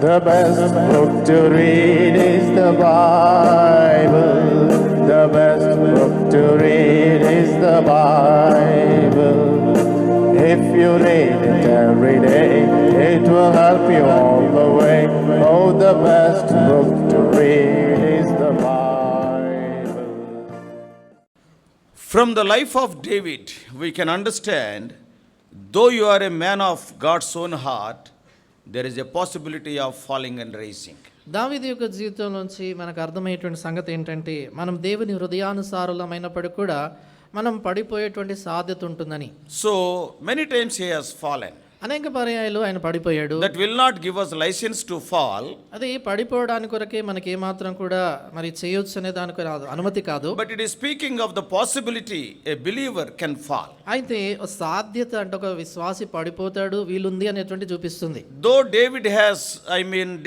The best book to read is the Bible. The best book to read is the Bible. If you read it every day, it will help you all the way. Oh, the best book to read is the Bible. From the life of David, we can understand, though you are a man of God's own heart, there is a possibility of falling and rising. దావీదు యొక్క జీవితం నుంచి మనకు అర్థమయ్యేటువంటి సంగతి ఏంటంటే, మనం దేవుని హృదయానుసారులమైనప్పటికీ కూడా మనం పడిపోయేటువంటి సాధ్యత ఉంటుందని. So many times he has fallen. అనేక పర్యాయాలు ఆయన పడిపోయాడు. That will not give us license to fall. అది పడిపోవడానికి కొరకే మనకి ఏమాత్రం కూడా మరి చేయొచ్చు అనే దానికి అనుమతి కాదు. But it is speaking of the possibility a believer can fall. అయితే సాధ్యత అంటే ఒక విశ్వాసి పడిపోతాడు వీలుంది అనేటువంటి చూపిస్తుంది. Though David has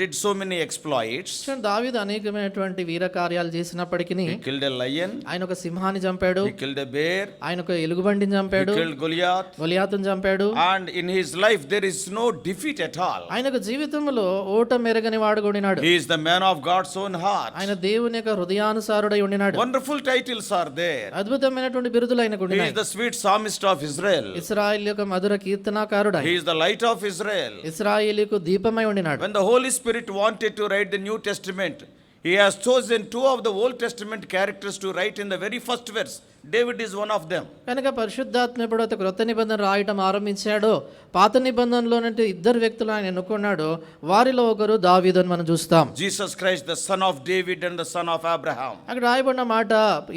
did so many exploits. దావీదు అనేకమైనటువంటి వీర కార్యాలు చేసినప్పటికీ, he killed a lion, ఆయన ఒక సింహాన్ని చంపాడు, he killed a bear, ఆయన ఒక ఎలుగుబంటిని చంపాడు, he killed Goliath, గొలియాతును చంపాడు. and in his life there is no defeat at all. ఆయనకు జీవితంలో ఓటమి ఎరగని వాడు కూడినాడు. He is the man of God's own heart. ఆయన దేవుని యొక్క హృదయానుసారుడై ఉండినాడు. Wonderful titles are there. అద్భుతమైనటువంటి బిరుదులు ఆయనకు ఉన్నాయి. He is the sweet psalmist of Israel. ఇశ్రాయేలు యొక్క మధుర కీర్తనాకారుడు. He is the light of Israel. ఇశ్రాయేలుకు దీపమై ఉండినాడు. When the Holy Spirit wanted to write the New Testament, he has chosen two of the Old Testament characters to write in the very first verse. David is one of them. కనుక పరిశుద్ధాత్మ ఎప్పుడైతే క్రొత్త నిబంధన రాయటం ఆరంభించాడో, పాత నిబంధనలో నుండి ఇద్దరు వ్యక్తులు ఆయన ఎన్నుకున్నాడు. వారిలో ఒకరు దావీదు అని మనం చూస్తాం. Jesus Christ, the son of David and the son of Abraham. అక్కడ రాయబడిన మాట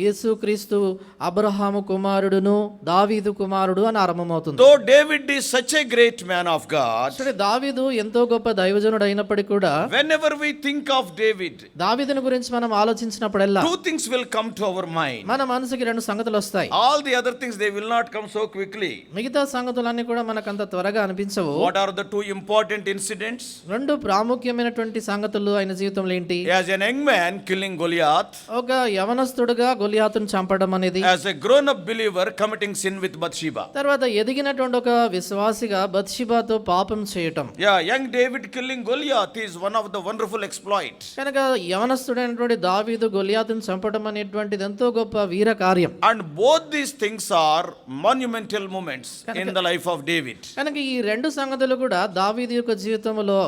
యేసు క్రీస్తు అబ్రహాము కుమారుడును దావీదు కుమారుడు అని ఆరంభమవుతుంది. Though David is such a great man of God, సరే దావీదు ఎంతో గొప్ప దైవజనుడు అయినప్పటికీ కూడా, whenever we think of David, దావీదుని గురించి మనం ఆలోచించినప్పుడల్లా two things will come to our mind. మన మనసుకి రెండు సంగతులు వస్తాయి. All the other things, they will not come so quickly. మిగతా సంగతులన్నీ కూడా మనకు అంత త్వరగా అనిపించవు. What are the two important incidents? రెండు ప్రాముఖ్యమైనటువంటి సంగతులు ఆయన జీవితంలో ఏంటి? As a young man killing Goliath, ఒక యవనస్తుడుగా గొలియాతును చంపడం అనేది, as a grown up believer committing sin with Bathsheba. తర్వాత ఎదిగినటువంటి ఒక విశ్వాసిగా బత్షెబాతో పాపం చేయటం. Young David killing Goliath is one of the wonderful exploits. కనుక యవనస్తుడైనటువంటి దావీదు గొలియాతును చంపడం అనేటువంటిది ఎంతో గొప్ప వీర కార్యం. And both these things are monumental moments in the life of David. కనుక ఈ రెండు సంగతులు కూడా దావీదు యొక్క జీవితంలో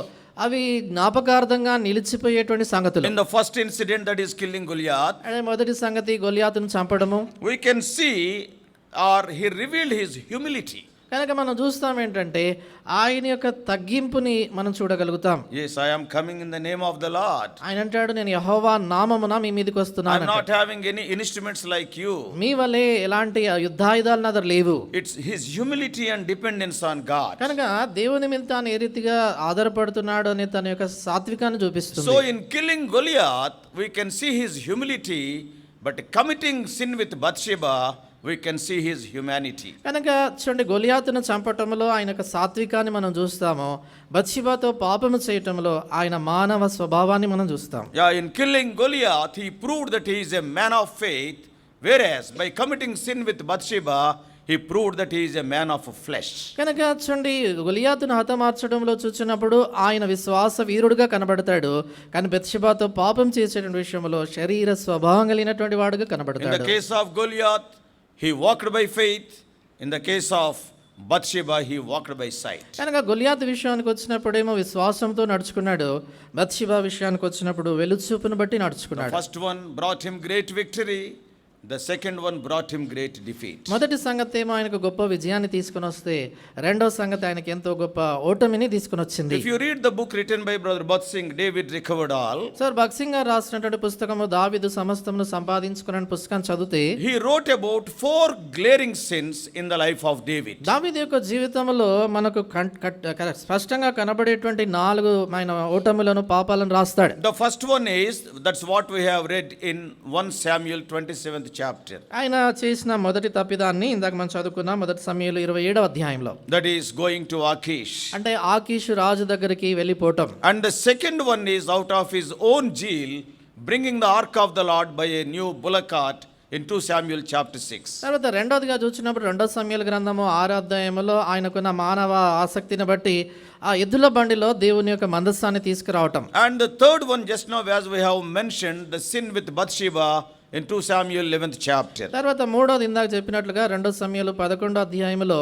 అవి జ్ఞాపకార్థంగా నిలిచిపోయేటువంటి సంగతులు. In the first incident, that is killing Goliath, అదే మొదటి సంగతి గొలియాతును చంపడము, we can see or he revealed his humility. కనుక మనం చూస్తాం ఏంటంటే ఆయన యొక్క తగ్గింపుని మనం చూడగలుగుతాం. Yes, I am coming in the name of the Lord. ఆయన అంటాడు, నేను యెహోవా నామమున మీ మీదకి వస్తున్నాను. I am not having any instruments like you. మీ వలే ఎలాంటి యుద్ధాయుధాలు నా దగ్గర లేవు. It's his humility and dependence on God. కనుక దేవుని మీద తాను ఏ రీతిగా ఆధారపడుతున్నాడు అనే తన యొక్క సాత్వికాన్ని చూపిస్తుంది. So in killing Goliath, we can see his humility, but committing sin with Bathsheba, we can see his humanity. కనుక చూడండి, గొలియాతును చంపటంలో ఆయన యొక్క సాత్వికాన్ని మనం చూస్తాము, బత్షెబాతో పాపము చేయటంలో ఆయన మానవ స్వభావాన్ని మనం చూస్తాం. In killing Goliath, he proved that he is a man of faith, whereas by committing sin with Bathsheba, he proved that he is a man of flesh. కనుక చూడండి, గొలియాతును హతమార్చడంలో చూసినప్పుడు ఆయన విశ్వాస వీరుడుగా కనబడతాడు, కానీ బత్షెబాతో పాపం చేసేటువంటి విషయంలో శరీర స్వభావం కలిగినటువంటి వాడుగా కనబడతాడు. In the case of Goliath, he walked by faith. In the case of Bathsheba, he walked by sight. కనుక గొలియాతు విషయానికి వచ్చినప్పుడేమో విశ్వాసంతో నడుచుకున్నాడు, బత్షెబా విషయానికి వచ్చినప్పుడు వెలుచూపును బట్టి నడుచుకున్నాడు. The first one brought him great victory. The second one brought him great defeat. మొదటి సంగతి ఏమో ఆయనకు గొప్ప విజయాన్ని తీసుకొని వస్తే, రెండో సంగతి ఆయనకి ఎంతో గొప్ప ఓటమిని తీసుకొని వచ్చింది. If you read the book written by brother Bhagat, David recovered all. Sir Bhagat Singh గారు రాసినటువంటి పుస్తకము దావీదు సమస్తమును సంపాదించుకున్న పుస్తకం చదివితే, he wrote about 4 glaring sins in the life of David. దావీదు యొక్క జీవితంలో మనకు స్పష్టంగా కనబడేటువంటి 4 ఓటములను పాపాలను రాస్తాడు. The first one is, that's what we have read in 1 Samuel 27th chapter. ఆయన చేసిన మొదటి తప్పిదాన్ని ఇందాక మనం చదువుకున్నాం, మొదటి సమూయేలు 27వ అధ్యాయంలో. That is going to Achish. అంటే ఆకీషు రాజు దగ్గరికి వెళ్ళిపోవటం. And the second one is out of his own zeal bringing the ark of the Lord by a new bullock cart in 2 Samuel chapter 6. తర్వాత రెండోదిగా చూసినప్పుడు 2 సమూయేలు గ్రంథము 6వ అధ్యాయంలో ఆయనకున్న మానవ ఆసక్తిని బట్టి ఆ ఎద్దుల బండిలో దేవుని యొక్క మందస్సాన్ని తీసుకురావటం. And the third one, just now as we have mentioned, the sin with Bathsheba in 2 Samuel 11th chapter. తర్వాత మూడోది ఇందాక చెప్పినట్లుగా 2 సమూయేలు 11వ అధ్యాయంలో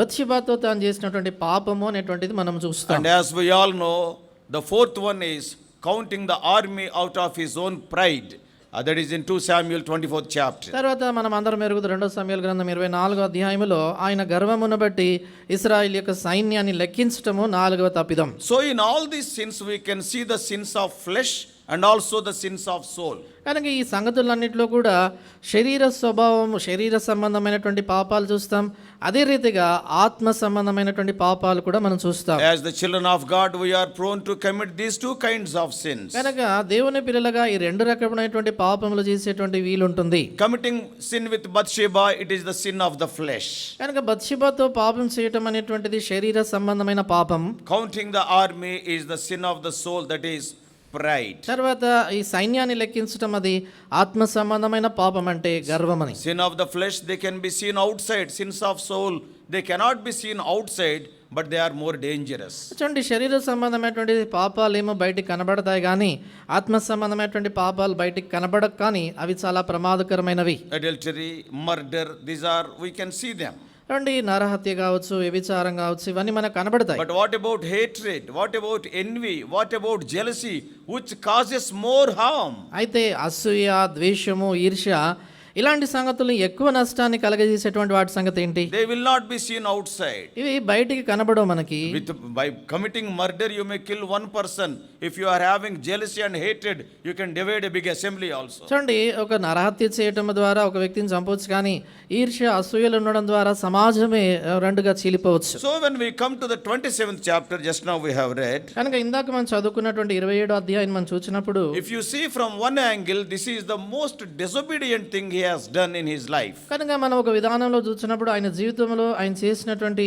బత్షెబాతో తాను చేసినటువంటి పాపము అనేటువంటిది మనం చూస్తాం. And as we all know, the fourth one is counting the army out of his own pride. That is in 2 Samuel 24th chapter. తర్వాత మనం అందరం ఎరుగుతూ 2 సమూయేలు గ్రంథం 24వ అధ్యాయంలో ఆయన గర్వమును బట్టి ఇశ్రాయేలు యొక్క సైన్యాన్ని లెక్కించటము 4వ తప్పిదం. So in all these sins we can see the sins of flesh and also the sins of soul. కనుక ఈ సంగతులన్నింటిలో కూడా శరీర స్వభావము, శరీర సంబంధమైనటువంటి పాపాలు చూస్తాం, అదే రీతిగా ఆత్మ సంబంధమైనటువంటి పాపాలు కూడా మనం చూస్తాం. As the children of God we are prone to commit these two kinds of sins. కనుక దేవుని పిల్లలుగా ఈ రెండు రకమైనటువంటి పాపములు చేసేటువంటి వీలుంటుంది. Committing sin with Bathsheba, it is the sin of the flesh. కనుక బత్షెబాతో పాపం చేయటం అనేటువంటిది శరీర సంబంధమైన పాపం. Counting the army is the sin of the soul, that is pride. తర్వాత ఈ సైన్యాన్ని లెక్కించటం అది ఆత్మ సంబంధమైన పాపం, అంటే గర్వమని. Sin of the flesh they can be seen outside, sins of soul they cannot be seen outside, but they are more dangerous. చూడండి, శరీర సంబంధమైనటువంటి పాపాలు ఏమో బయటికి కనబడతాయి కానీ ఆత్మ సంబంధమైనటువంటి పాపాలు బయటికి కనబడక కానీ అవి చాలా ప్రమాదకరమైనవి. Adultery, murder, these are, we can see them. చూడండి, నరహత్య కావచ్చు, వ్యభిచారం కావచ్చు, ఇవన్నీ మనకు కనబడతాయి. But what about hatred? What about envy? What about jealousy, which causes more harm? అయితే అసూయ, ద్వేషము, ఈర్ష్య ఇలాంటి సంగతులు ఎక్కువ నష్టాన్ని కలగజేసేటువంటి వాటి సంగతి ఏంటి? They will not be seen outside. ఇవి బయటికి కనబడవు మనకి. By committing murder you may kill one person. If you are having jealousy and hatred, you can divide a big assembly also. చూడండి, ఒక నరహత్య చేయటం ద్వారా ఒక వ్యక్తిని చంపవచ్చు, కానీ ఈర్ష్య, అసూయలు ఉండడం ద్వారా సమాజమే రెండుగా చీలిపోవచ్చు. So when we come to the 27th chapter, just now we have read, కనుక ఇందాక మనం చదువుకున్నటువంటి 27వ అధ్యాయం మనం చూసినప్పుడు if you see from one angle, this is the most disobedient thing he has done in his life. కనుక మనం ఒక విధానంలో చూసినప్పుడు ఆయన జీవితంలో ఆయన చేసినటువంటి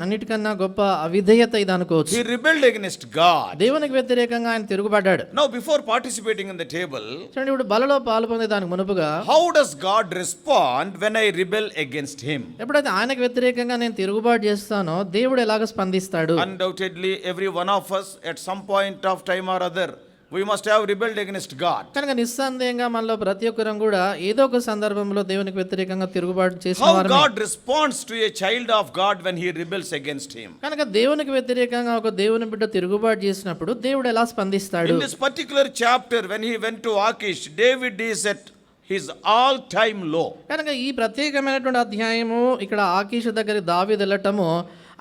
అన్నిటికన్నా గొప్ప అవిధేయత ఇది అనుకోవచ్చు. He rebelled against God. దేవునికి వ్యతిరేకంగా ఆయన తిరుగుబడ్డాడు. Now before participating in the table, చూడండి, ఇప్పుడు బలలో పాల్పొందే దానికి మునుపుగా how does God respond when I rebel against him? ఎప్పుడైతే ఆయనకు వ్యతిరేకంగా నేను తిరుగుబాటు చేస్తానో దేవుడు ఎలాగ స్పందిస్తాడు? Undoubtedly every one of us at some point of time or other we must have rebelled against God. కనుక నిస్సందేహంగా మనలో ప్రతి ఒక్కరం కూడా ఏదో ఒక సందర్భంలో దేవునికి వ్యతిరేకంగా తిరుగుబాటు చేసిన How వారమే. God responds to a child of God when he rebels against him? కనుక దేవునికి వ్యతిరేకంగా ఒక దేవుని బిడ్డ తిరుగుబాటు చేసినప్పుడు దేవుడు ఎలా స్పందిస్తాడు? In this particular chapter when he went to Achish, David is at his all time low. కనుక ఈ ప్రత్యేకమైనటువంటి అధ్యాయము ఇక్కడ ఆకీషు దగ్గర దావీదు వెళ్ళటము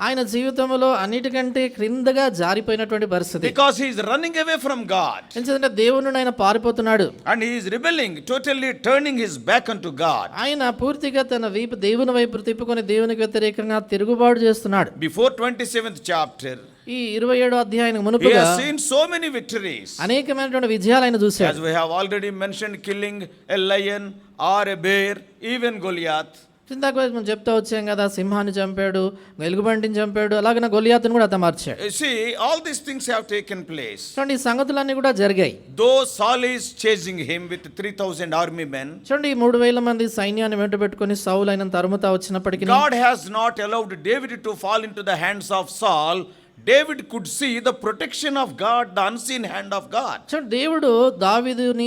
ఆయన జీవితంలో అన్నిటికంటే క్రిందగా జారిపోయినటువంటి పరిస్థితి. Because he is running away from God. ఎందుకంటే దేవుని నుండి ఆయన పారిపోతున్నాడు. And he is rebelling, totally turning his back unto God. ఆయన పూర్తిగా తన వీపు దేవుని వైపు తిప్పుకొని దేవునికి వ్యతిరేకంగా తిరుగుబాటు చేస్తున్నాడు. Before 27th chapter, ఈ 27వ అధ్యాయానికి he మునుపుగా has seen so many victories. అనేకమైనటువంటి విజయాలు ఆయన చూశాడు. As we have already mentioned, killing a lion or a bear, even Goliath. ఇందాక మనం చెప్తా వచ్చాం కదా, సింహాన్ని చంపాడు, ఎలుగుబంటిని చంపాడు, అలాగే గొలియాతును కూడా మార్చాడు. You see, all these things have taken place. చూడండి, ఈ సంగతులన్నీ కూడా జరిగాయి. Though Saul is chasing him with 3,000 army men, చూడండి, 3,000 మంది సైన్యాన్ని వెంట పెట్టుకుని సౌలు ఆయన తరుముతా వచ్చినప్పటికీ God has not allowed David to fall into the hands of Saul. David could see the protection of God, the unseen hand of God. చూడండి, దేవుడు దావీదుని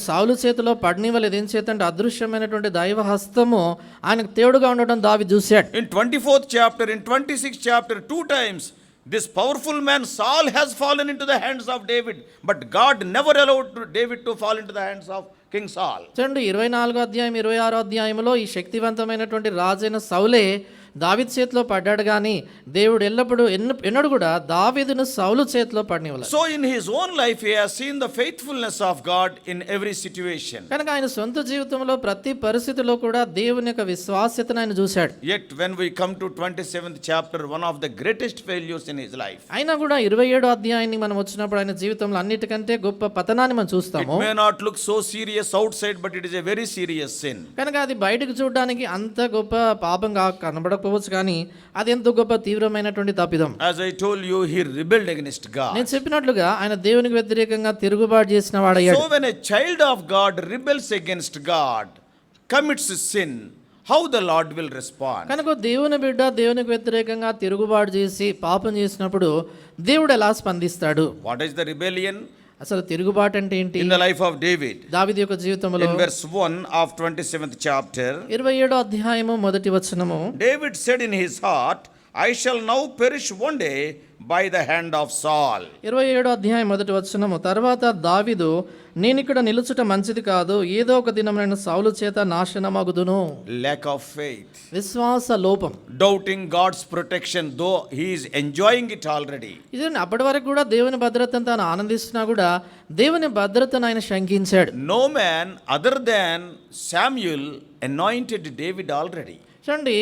సౌలు చేతిలో పడనివ్వలేదు. ఏం చేతంటే అదృశ్యమైనటువంటి దైవ హస్తము ఆయనకు తేడుగా ఉండడం దావీదు చూశాడు. In 24th chapter, in 26th chapter, 2 times this powerful man Saul has fallen into the hands of David, but God never allowed David to fall into the hands of King Saul. చూడండి, 24వ అధ్యాయం 26వ అధ్యాయంలో ఈ శక్తివంతమైనటువంటి రాజైన సౌలే దావీదు చేతిలో పడ్డాడు, కానీ దేవుడు ఎల్లప్పుడూ ఎన్నడూ కూడా దావీదును సౌలు చేతిలో పడనివ్వలేదు. So in his own life he has seen the faithfulness of God in every situation. కనుక ఆయన సొంత జీవితంలో ప్రతి పరిస్థితిలో కూడా దేవుని యొక్క విశ్వాస్యతను ఆయన చూశాడు. Yet when we come to 27th chapter, one of the greatest failures in his life. అయినా కూడా 27వ అధ్యాయానికి మనం వచ్చినప్పుడు ఆయన జీవితంలో అన్నిటికంటే గొప్ప పతనాన్ని మనం చూస్తాము. It may not look so serious outside, but it is a very serious sin. కనుక అది బయటకు చూడడానికి అంత గొప్ప పాపంగా కనబడకపోవచ్చు, కానీ అది ఎంతో గొప్ప తీవ్రమైనటువంటి తప్పిదం. As I told you, he rebelled against God. నేను చెప్పినట్లుగా ఆయన దేవునికి వ్యతిరేకంగా తిరుగుబాటు చేసిన వాడయ్యాడు. So when a child of God rebels against God, commits sin, how the Lord will respond. కనుక దేవుని బిడ్డ దేవునికి వ్యతిరేకంగా తిరుగుబాటు చేసి పాపం చేసినప్పుడు దేవుడు ఎలా స్పందిస్తాడు? What is the rebellion అసలు తిరుగుబాటు అంటే ఏంటి? in the life of David? దావీదు యొక్క జీవితంలో In verse 1 of 27th chapter, 27వ అధ్యాయము మొదటి వచనము, David said in his heart, I shall now perish one day by the hand of Saul. 27వ అధ్యాయం మొదటి వచనము, తర్వాత దావీదు, నేను ఇక్కడ నిలుచుట మంచిది కాదు, ఏదో ఒక దినం నేను సౌలు చేత నాశనమగుదును. Lack of faith, విశ్వాస లోపం, doubting God's protection, though he is enjoying it already. ఇది అప్పటి వరకు కూడా దేవుని భద్రతను తాను ఆనందిస్తున్నా కూడా దేవుని భద్రతను ఆయన శంకించాడు. No man other than Samuel anointed David already. చూడండి,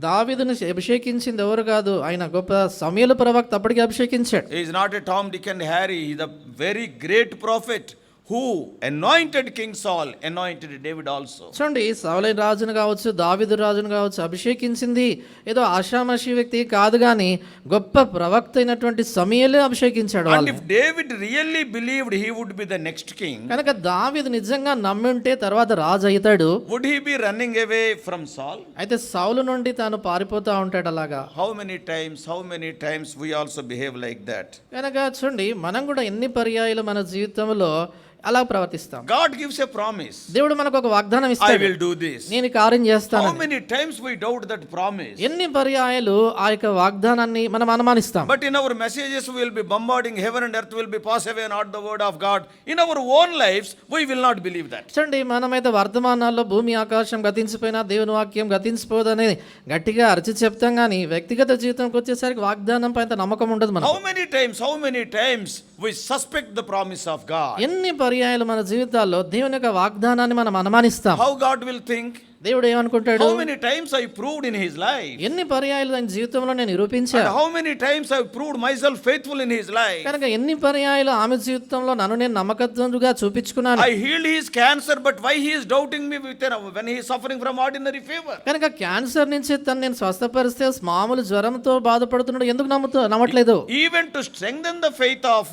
దావీదును అభిషేకించింది ఎవరు కాదు, ఆయన గొప్ప సమూయేలు ప్రవక్త అప్పటికి అభిషేకించాడు. He is not a Tom, Dick and Harry. He is a very great prophet who anointed King Saul, anointed David also. చూడండి, సౌలు రాజును కావచ్చు, దావీదు రాజును కావచ్చు అభిషేకించింది ఏదో ఆషామాషి వ్యక్తి కాదు, కానీ గొప్ప ప్రవక్త అయినటువంటి సమూయేలు అభిషేకించాడు And వాళ్ళని. if David really believed he would be the next king, కనుక దావీదు నిజంగా నమ్మింటే తర్వాత రాజు అవుతాడు. would he be running away from Saul? అయితే సౌలు నుండి తాను పారిపోతూ ఉంటాడు అలాగా. How many times we also behave like that? కనుక చూడండి, మనం కూడా ఎన్ని పర్యాయాలు మన జీవితంలో అలా ప్రవర్తిస్తాం. God gives a promise. దేవుడు మనకు ఒక వాగ్దానం I ఇస్తాడు, will do this. నేను ఈ కార్యం చేస్తాను. How many times we doubt that promise? ఎన్ని పర్యాయాలు ఆ యొక్క వాగ్దానాన్ని మనం అనుమానిస్తాం. But in our messages we will be bombarding heaven and earth will be pass away, not the word of God. In our own lives we will not believe that. చూడండి, మనమైతే వర్తమానాల్లో భూమి ఆకాశం గతించిపోయినా దేవుని వాక్యం గతించిపోదని గట్టిగా అరిచి చెప్తాం, కానీ వ్యక్తిగత జీవితంకి వచ్చేసరికి వాగ్దానం పైన నమ్మకం ఉండదు మనకు. How many times we suspect the promise of God? ఎన్ని పర్యాయాలు మన జీవితాల్లో దేవుని యొక్క వాగ్దానాన్ని మనం అనుమానిస్తాం. How God will think? దేవుడు ఏమనుకుంటాడు? How many times I proved in his life? ఎన్ని పర్యాయాలు ఆయన జీవితంలో నేను నిరూపించా. And how many times I proved myself faithful in his life? కనుక ఎన్ని పర్యాయాలు ఆమె జీవితంలో నన్ను నేను నమ్మకత్వంగా చూపించుకున్నాను. I healed his cancer, but why he is doubting me when he is suffering from ordinary fever? కనుక క్యాన్సర్ నుంచి తను నేను స్వస్థపరిస్తే మామూలు జ్వరంతో బాధపడుతున్నాడు, ఎందుకు నమ్మట్లేదు? Even to strengthen the faith of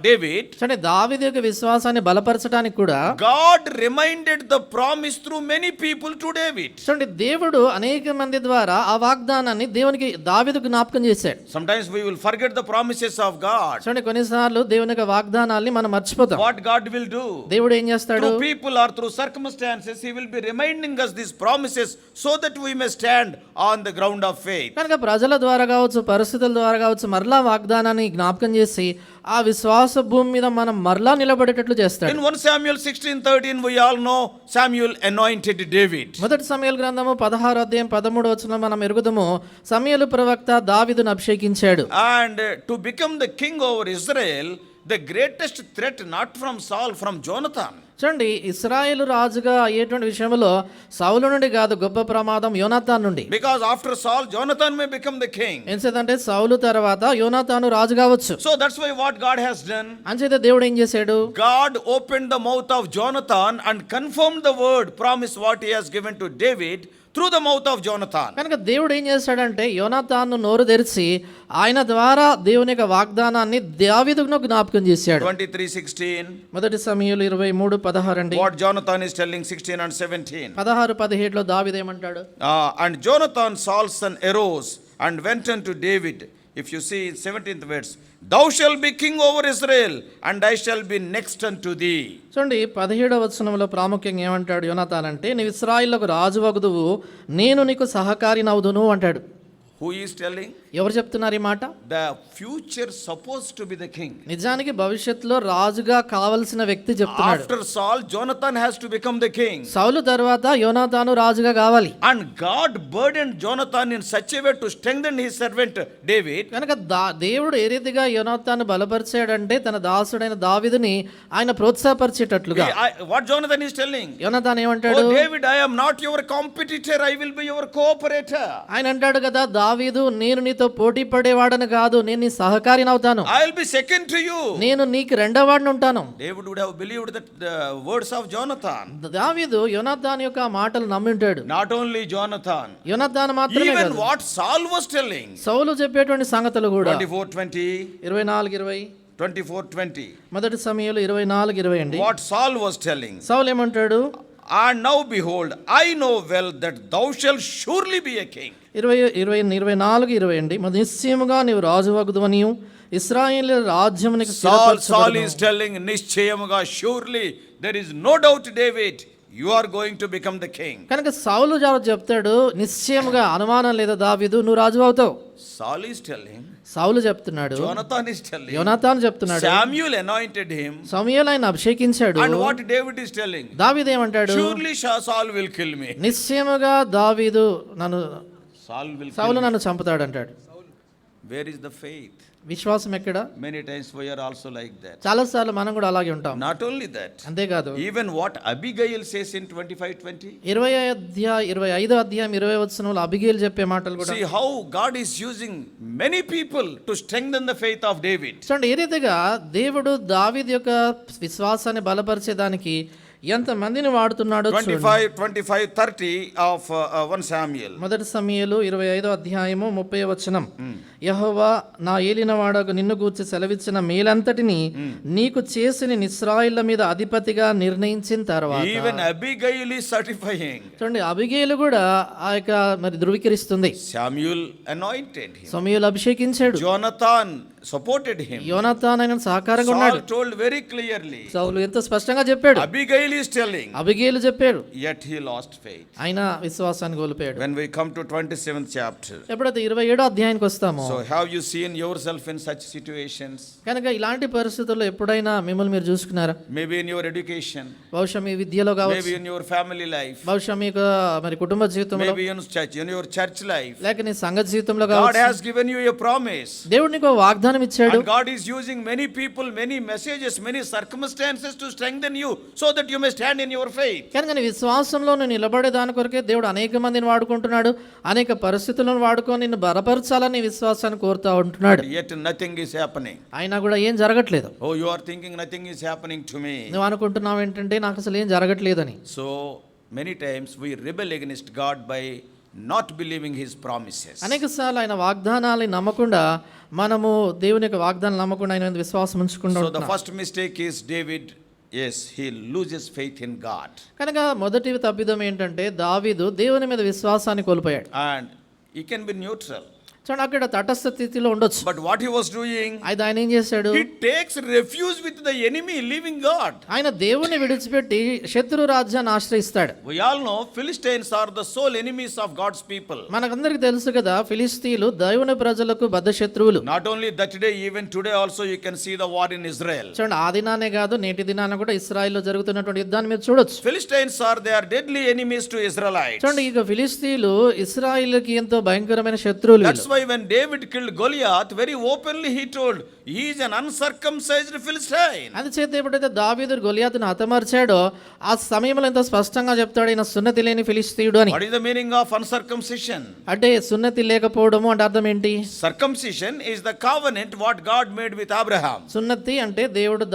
David, అంటే దావీదు యొక్క విశ్వాసాన్ని బలపరచడానికి కూడా God reminded the promise through many people to David. చూడండి, దేవుడు అనేక మంది ద్వారా ఆ వాగ్దానాన్ని దేవునికి దావీదుకు జ్ఞాపకం చేశాడు. Sometimes we will forget the promises of God. చూడండి, కొన్నిసార్లు దేవుని యొక్క వాగ్దానాన్ని మనం మర్చిపోతాం. What God will do? దేవుడు ఏం చేస్తాడు? Through people or through circumstances, he will be reminding us these promises so that we may stand on the ground of faith. కనుక ప్రజల ద్వారా కావచ్చు, పరిస్థితుల ద్వారా కావచ్చు, మరలా వాగ్దానాన్ని జ్ఞాపకం చేసి ఆ విశ్వాస భూమి మీద మనం మరలా నిలబడేటట్లు చేస్తాడు. In 1 Samuel 16:13 we all know Samuel anointed David. మొదటి సమూయేలు గ్రంథము 16వ అధ్యాయం 13వ వచనం మనం ఎరుగుదము, సమూయేలు ప్రవక్త దావీదును అభిషేకించాడు. And to become the king over Israel, the greatest threat not from Saul, from Jonathan. చూడండి, ఇశ్రాయేలు రాజుగా అయ్యేటువంటి విషయంలో సౌలు నుండి కాదు, గొప్ప ప్రమాదం యోనాతాను నుండి. Because after Saul, Jonathan may become the king. ఎందుకంటే సౌలు తర్వాత యోనాతాను రాజు కావచ్చు. So that's why what God has done, అంచేత దేవుడు ఏం చేశాడు? God opened the mouth of Jonathan and confirmed the word promise what he has given to David through the mouth of Jonathan. కనుక దేవుడు ఏం చేశాడంటే యోనాతాను నోరు తెరిచి ఆయన ద్వారా దేవుని యొక్క వాగ్దానాన్ని దావీదుకు జ్ఞాపకం చేశాడు. 23:16. మొదటి సమూయేలు 23:16 అండి. What Jonathan is telling, 16 and 17. 16-17లో దావీదు ఏమంటాడు? And Jonathan, Saul's son, arose and went unto David. If you see in 17th verse, thou shalt be king over Israel, and I shall be next unto thee. చూడండి, 17వ వచనంలో ప్రాముఖ్యంగా ఏమంటాడు యోనాతాన్ అంటే, నీవు ఇశ్రాయేలుకు రాజు వగుదువు, నేను నీకు సహకారి నవుదును అంటాడు. Who is telling? ఎవరు చెప్తున్నారు ఈ మాట? The future supposed to be the king. నిజానికి భవిష్యత్తులో రాజుగా కావలసిన వ్యక్తి చెప్తున్నాడు. After Saul, Jonathan has to become the king. సౌలు తర్వాత యోనాతాను రాజుగా కావాలి. And God burdened Jonathan in such a way to strengthen his servant David. కనుక దేవుడు ఏ రీతిగా యోనాతాను బలపరిచాడంటే తన దాసుడైన దావీదుని ఆయన ప్రోత్సాహపరిచేటట్లుగా. What Jonathan is telling? యోనాతాను ఏమంటాడు? Oh David, I am not your competitor, I will be your cooperator. ఆయన అంటాడు కదా, దావీదు, నేను నీతో పోటీ పడేవాడను కాదు, నేను నీ సహకారిని అవుతాను. I will be second to you. నేను నీకు రెండో వాడిని ఉంటాను. David would have believed that the words of Jonathan. దావీదు యోనాతాను యొక్క మాటలు నమ్మింటాడు. Not only Jonathan, యోనాతాను మాత్రమే even కాదు, what Saul was telling. సౌలు చెప్పేటువంటి సంగతులు కూడా. 24:20. 24:20. 24:20. మొదటి సమూయేలు 24:20 అండి. What Saul was telling. సౌలు ఏమంటాడు? And now behold, I know well that thou shalt surely be a king. 24 అండి. మరి నిశ్చయముగా నీవు రాజువగుదువనియు ఇశ్రాయేలు రాజ్యము నీకు Saul స్థిరపరచబడును. is telling నిశ్చయముగా, surely there is no doubt, David, you are going to become the king. కనుక సౌలు చెప్తాడు, నిశ్చయముగా అనుమానం లేదా దావీదు నువ్వు రాజు అవుతావు. Saul is telling, సౌలు చెప్తున్నాడు, Jonathan is telling, యోనాతాను చెప్తున్నాడు, Samuel anointed him, సమూయేలు ఆయన అభిషేకించాడు. and what David is telling, దావీదు ఏమంటాడు, surely Saul will kill me. నిశ్చయముగా దావీదు సౌలు Kill me. నన్ను చంపుతాడు అంటాడు. Where is the faith? విశ్వాసం ఎక్కడ? Many times we are also like that. చాలాసార్లు మనం కూడా అలాగే ఉంటాం. Not only that, అంతేకాదు, even what Abigail says in 25:20. 25వ అధ్యాయం 20వ వచనంలో అబిగేలు చెప్పే మాటలు కూడా See how God is using many people to strengthen the faith of David. చూడండి, ఏ రీతిగా దేవుడు దావీదు యొక్క విశ్వాసాన్ని బలపరిచేదానికి ఎంత మందిని వాడుతున్నాడో. 25:30 of 1 Samuel. మొదటి సమూయేలు 25వ అధ్యాయము 30వ వచనం. యెహోవా నా ఏలినవాడగు నిన్ను గూర్చి సెలవిచ్చిన మేలంతటిని నీకు చేసిన ఇశ్రాయేళ్ల మీద అధిపతిగా నిర్ణయించిన తర్వాత. Even Abigail is certifying. చూడండి, అబిగేలు కూడా ఆ యొక్క మరి ధృవీకరిస్తుంది. Samuel anointed him. సమూయేలు అభిషేకించాడు. Jonathan supported him. యోనాతాను ఆయన సహకారంగా ఉన్నాడు. Saul told very clearly. సౌలు ఎంతో స్పష్టంగా చెప్పాడు. Abigail is telling. అబిగేలు చెప్పాడు. Yet he lost faith. ఆయన విశ్వాసాన్ని కోల్పోయాడు. When we come to 27th chapter. ఎప్పుడైతే 27వ అధ్యాయానికి వస్తామో, So have you seen yourself in such situations? కనుక ఇలాంటి పరిస్థితుల్లో ఎప్పుడైనా మిమ్మల్ని మీరు చూసుకున్నారా? Maybe in your education. బహుశా మీ విద్యలో కావచ్చు, Maybe in your family life. బహుశా మీకు మరి కుటుంబ జీవితంలో, Maybe in your church life. లేక నీ సంఘ జీవితంలో God కావచ్చు. has given you a promise. దేవుడు నీకు వాగ్దానం ఇచ్చాడు. And God is using many people, many messages, many circumstances to strengthen you so that you may stand in your faith. కనుక నీ విశ్వాసంలో నువ్వు నిలబడే దాని కొరకే దేవుడు అనేక మందిని వాడుకుంటున్నాడు. అనేక పరిస్థితులను వాడుకొని నిన్ను బలపరచాలని విశ్వాసాన్ని కోరుతా ఉంటున్నాడు. Yet nothing is happening. అయినా కూడా ఏం జరగట్లేదు. Oh, you are thinking nothing is happening to me. నువ్వు అనుకుంటున్నావు ఏంటంటే నాకు అసలు ఏం జరగట్లేదని. So many times we rebel against God by not believing his promises. అనేక సార్లు ఆయన వాగ్దానాలని నమ్మకుండా, మనము దేవుని యొక్క వాగ్దానం నమ్మకుండా ఆయన మీద విశ్వాసం ఉంచకుండా So the ఉంటున్నాం. first mistake is David, yes, he loses faith in God. కనుక మొదటి తప్పిదం ఏంటంటే దావీదు దేవుని మీద విశ్వాసాన్ని కోల్పోయాడు. And he can be neutral. చూడండి, అక్కడ తటస్థ స్థితిలో ఉండొచ్చు. But what he was doing, అయితే ఆయన ఏం చేశాడు? he takes refuge with the enemy, leaving God. ఆయన దేవుని విడిచిపెట్టి శత్రు రాజ్యాన్ని ఆశ్రయిస్తాడు. We all know Philistines are the sole enemies of God's people. మనకందరికి తెలుసు కదా, ఫిలిస్తీన్లు దేవుని ప్రజలకు బద్ధ శత్రువులు. Not only that day, even today also you can see the war in Israel. చూడండి, ఆ దినానే కాదు నేటి దినాన కూడా ఇశ్రాయేల్లో జరుగుతున్నటువంటి యుద్ధాన్ని మీరు చూడొచ్చు. Philistines they are deadly enemies to Israelites. చూడండి, ఇక ఫిలిస్తీన్లు ఇశ్రాయేలుకి ఎంతో భయంకరమైన శత్రువులు. That's why when David killed Goliath, very openly he told, he is an uncircumcised Philistine. అందుచేత ఎప్పుడైతే దావీదు గొలియాతును హతమార్చాడో ఆ సమయంలో ఎంత స్పష్టంగా చెప్తాడు, ఈయన సున్నతి లేని ఫిలిస్తీయుడు అని. What is the meaning of uncircumcision? అంటే సున్నతి లేకపోవడము అంటే అర్థం ఏంటి? Circumcision is the covenant what God made with Abraham. సున్నతి అంటే దేవుడు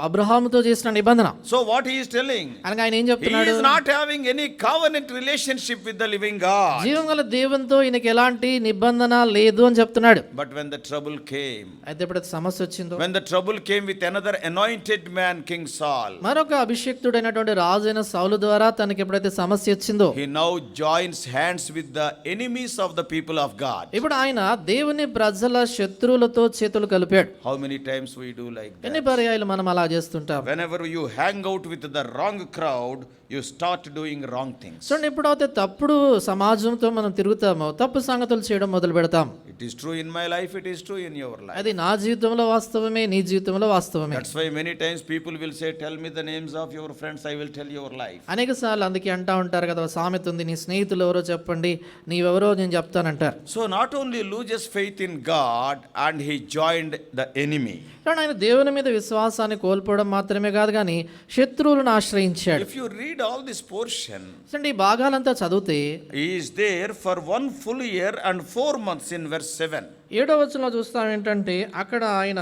అబ్రహాముతో చేసిన నిబంధన. So what he is telling, అనగా ఆయన ఏం he చెప్తున్నాడు? is not having any covenant relationship with the living God. జీవంగల దేవునితో ఈయనకి ఎలాంటి నిబంధన లేదు అని చెప్తున్నాడు. But when the trouble came, అయితే ఎప్పుడైతే సమస్య వచ్చిందో, when the trouble came with another anointed man, King Saul, మరొక అభిషేక్తుడైనటువంటి రాజు అయిన సౌలు ద్వారా తనకి ఎప్పుడైతే సమస్య వచ్చిందో, he now joins hands with the enemies of the people of God. ఇప్పుడు ఆయన దేవుని ప్రజల శత్రువులతో చేతులు కలిపాడు. How many times we do like ఎన్ని that? పర్యాయాలు మనం అలా చేస్తుంటాం. Whenever you hang out with the wrong crowd, you start doing wrong things. చూడండి, ఎప్పుడైతే తప్పుడు సమాజంతో మనం తిరుగుతామో తప్పు సంగతులు చేయడం మొదలు పెడతాం. It is true in my life, it is true in your life. అది నా జీవితంలో వాస్తవమే, నీ జీవితంలో వాస్తవమే. That's why many times people will say, tell me the names of your friends, I will tell your life. అనేక సార్లు అందుకే అంటా ఉంటారు కదా, సామెత ఉంది, నీ స్నేహితులు ఎవరో చెప్పండి, నీవెవరో నేను చెప్తానంటారు. So not only loses faith in God, and he joined the enemy. కానీ ఆయన దేవుని మీద విశ్వాసాన్ని కోల్పోవడం మాత్రమే కాదు, కానీ శత్రువులను ఆశ్రయించాడు. If you read all this portion, ఈ భాగాలంతా చదివితే he is there for 1 full year and 4 months in verse 7. 7వ వచనంలో చూస్తాం ఏంటంటే అక్కడ ఆయన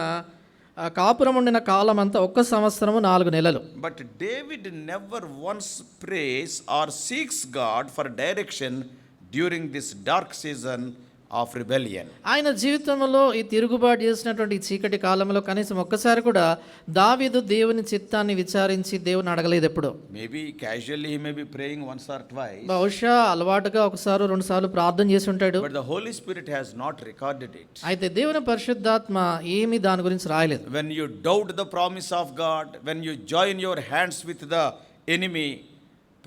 కాపురం ఉండిన కాలం అంతా 1 సంవత్సరము 4 నెలలు. But David never once prays or seeks God for direction during this dark season of rebellion. ఆయన జీవితంలో ఈ తిరుగుబాటు చేసినటువంటి ఈ చీకటి కాలంలో కనీసం ఒక్కసారి కూడా దావీదు దేవుని చిత్తాన్ని విచారించి దేవుని అడగలేదు ఎప్పుడు. Maybe casually he may be praying once or twice, బహుశా అలవాటుగా ఒకసారి రెండు సార్లు ప్రార్థన చేసి ఉంటాడు. but the Holy Spirit has not recorded it. అయితే దేవుని పరిశుద్ధాత్మ ఏమీ దాని గురించి రాయలేదు. When you doubt the promise of God, when you join your hands with the enemy,